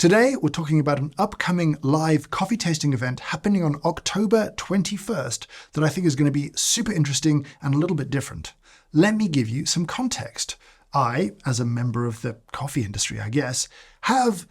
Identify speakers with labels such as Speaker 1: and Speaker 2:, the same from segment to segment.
Speaker 1: Today, we're talking about an upcoming live coffee tasting event happening on October 21st that I think is going to be super interesting and a little bit different. Let me give you some context. I, as a member of the coffee industry, I guess, have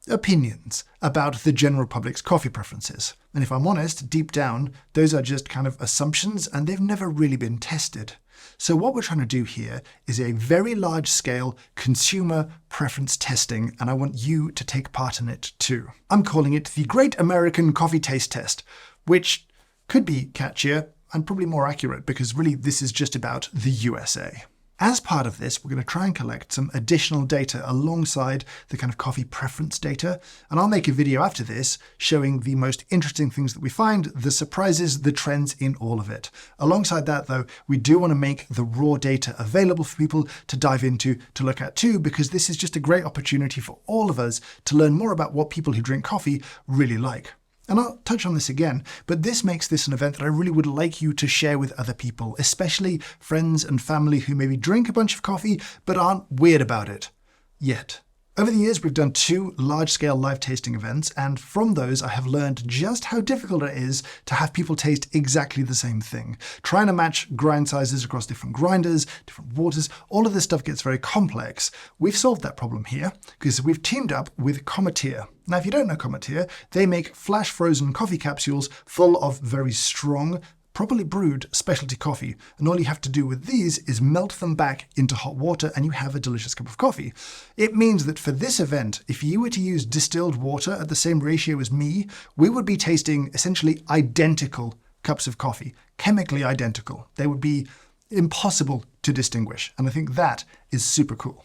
Speaker 1: opinions about the general public's coffee preferences. And if I'm honest, deep down, those are just kind of assumptions and they've never really been tested. So what we're trying to do here is a very large-scale consumer preference testing, and I want you to take part in it too. I'm calling it the Great American Coffee Taste Test, which could be catchier and probably more accurate because really this is just about the USA. As part of this, we're going to try and collect some additional data alongside the kind of coffee preference data, and I'll make a video after this showing the most interesting things that we find, the surprises, the trends in all of it. Alongside that, though, we do want to make the raw data available for people to dive into, to look at too, because this is just a great opportunity for all of us to learn more about what people who drink coffee really like. And I'll touch on this again, but this makes this an event that I really would like you to share with other people, especially friends and family who maybe drink a bunch of coffee but aren't weird about it yet. Over the years, we've done 2 large-scale live tasting events, and from those I have learned just how difficult it is to have people taste exactly the same thing. Trying to match grind sizes across different grinders, different waters, all of this stuff gets very complex. We've solved that problem here because we've teamed up with Cometeer. Now, if you don't know Cometeer, they make flash frozen coffee capsules full of very strong, properly brewed specialty coffee, and all you have to do with these is melt them back into hot water and you have a delicious cup of coffee. It means that for this event, if you were to use distilled water at the same ratio as me, we would be tasting essentially identical cups of coffee, chemically identical. They would be impossible to distinguish, and I think that is super cool.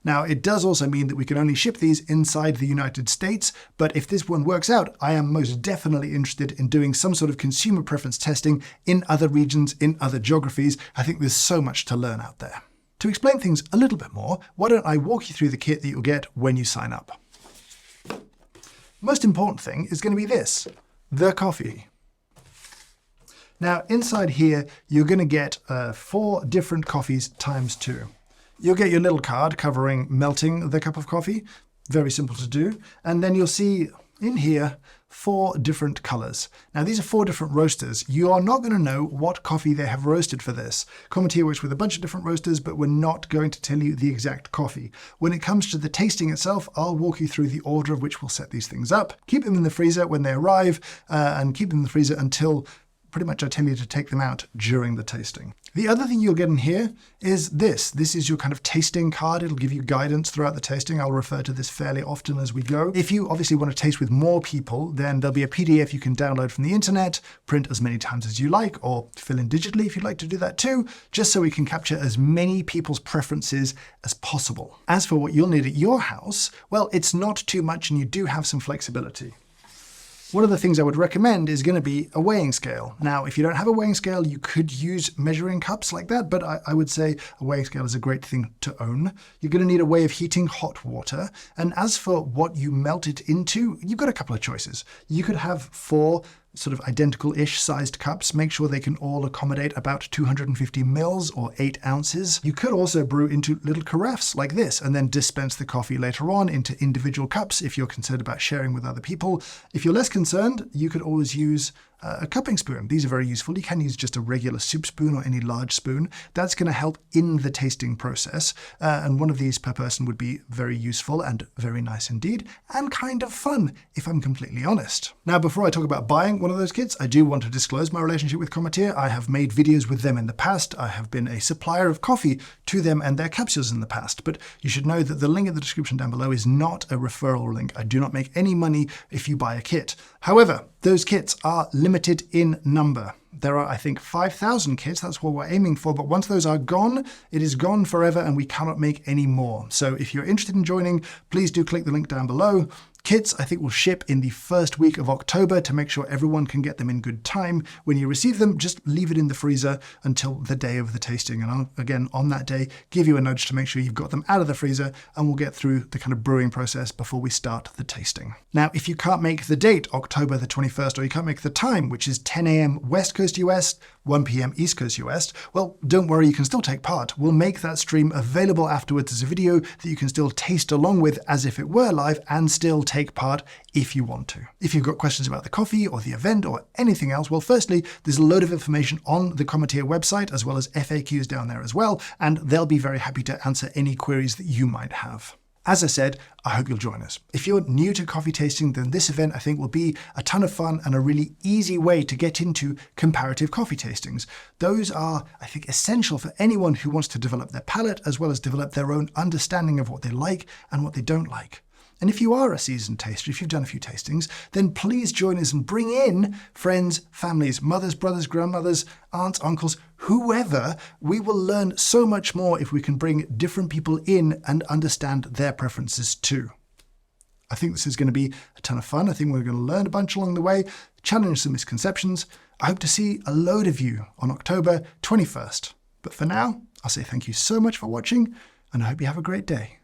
Speaker 1: Now, it does also mean that we can only ship these inside the United States, but if this one works out, I am most definitely interested in doing some sort of consumer preference testing in other regions, in other geographies. I think there's so much to learn out there. To explain things a little bit more, why don't I walk you through the kit that you'll get when you sign up. Most important thing is going to be this, the coffee. Now, inside here, you're going to get 4 different coffees times 2. You'll get your little card covering melting the cup of coffee, very simple to do, and then you'll see in here 4 different colors. Now these are 4 different roasters. You are not going to know what coffee they have roasted for this. Cometeer works with a bunch of different roasters, but we're not going to tell you the exact coffee. When it comes to the tasting itself, I'll walk you through the order of which we'll set these things up. Keep them in the freezer when they arrive, and keep them in the freezer until pretty much I tell you to take them out during the tasting. The other thing you'll get in here is this. This is your kind of tasting card. It'll give you guidance throughout the tasting. I'll refer to this fairly often as we go. If you obviously want to taste with more people, then there'll be a PDF you can download from the internet, print as many times as you like, or fill in digitally if you'd like to do that too, just so we can capture as many people's preferences as possible. As for what you'll need at your house, well, it's not too much and you do have some flexibility. One of the things I would recommend is going to be a weighing scale. Now, if you don't have a weighing scale, you could use measuring cups like that, but I would say a weighing scale is a great thing to own. You're going to need a way of heating hot water. And as for what you melt it into, you've got a couple of choices. You could have 4 sort of identical-ish sized cups. Make sure they can all accommodate about 250 mils or 8 ounces. You could also brew into little carafes like this and then dispense the coffee later on into individual cups if you're concerned about sharing with other people. If you're less concerned, you could always use a cupping spoon. These are very useful. You can use just a regular soup spoon or any large spoon. That's going to help in the tasting process. And one of these per person would be very useful and very nice indeed, and kind of fun, if I'm completely honest. Now, before I talk about buying one of those kits, I do want to disclose my relationship with Cometeer. I have made videos with them in the past. I have been a supplier of coffee to them and their capsules in the past. But you should know that the link in the description down below is not a referral link. I do not make any money if you buy a kit. However, those kits are limited in number. There are, I think, 5,000 kits. That's what we're aiming for. But once those are gone, it is gone forever and we cannot make any more. So if you're interested in joining, please do click the link down below. Kits, I think, will ship in the first week of October to make sure everyone can get them in good time. When you receive them, just leave it in the freezer until the day of the tasting. And I'll, again, on that day, give you a nudge to make sure you've got them out of the freezer, and we'll get through the kind of brewing process before we start the tasting. Now, if you can't make the date, October the 21st, or you can't make the time, which is 10 a.m. West Coast US, 1 p.m. East Coast US, well, don't worry, you can still take part. We'll make that stream available afterwards as a video that you can still taste along with as if it were live and still take part if you want to. If you've got questions about the coffee or the event or anything else, well, firstly, there's a load of information on the Cometeer website as well as FAQs down there as well, and they'll be very happy to answer any queries that you might have. As I said, I hope you'll join us. If you're new to coffee tasting, then this event I think will be a ton of fun and a really easy way to get into comparative coffee tastings. Those are, I think, essential for anyone who wants to develop their palate as well as develop their own understanding of what they like and what they don't like. And if you are a seasoned taster, if you've done a few tastings, then please join us and bring in friends, families, mothers, brothers, grandmothers, aunts, uncles, whoever. We will learn so much more if we can bring different people in and understand their preferences too. I think this is going to be a ton of fun. I think we're going to learn a bunch along the way, challenge some misconceptions. I hope to see a load of you on October 21st. But for now, I'll say thank you so much for watching, and I hope you have a great day.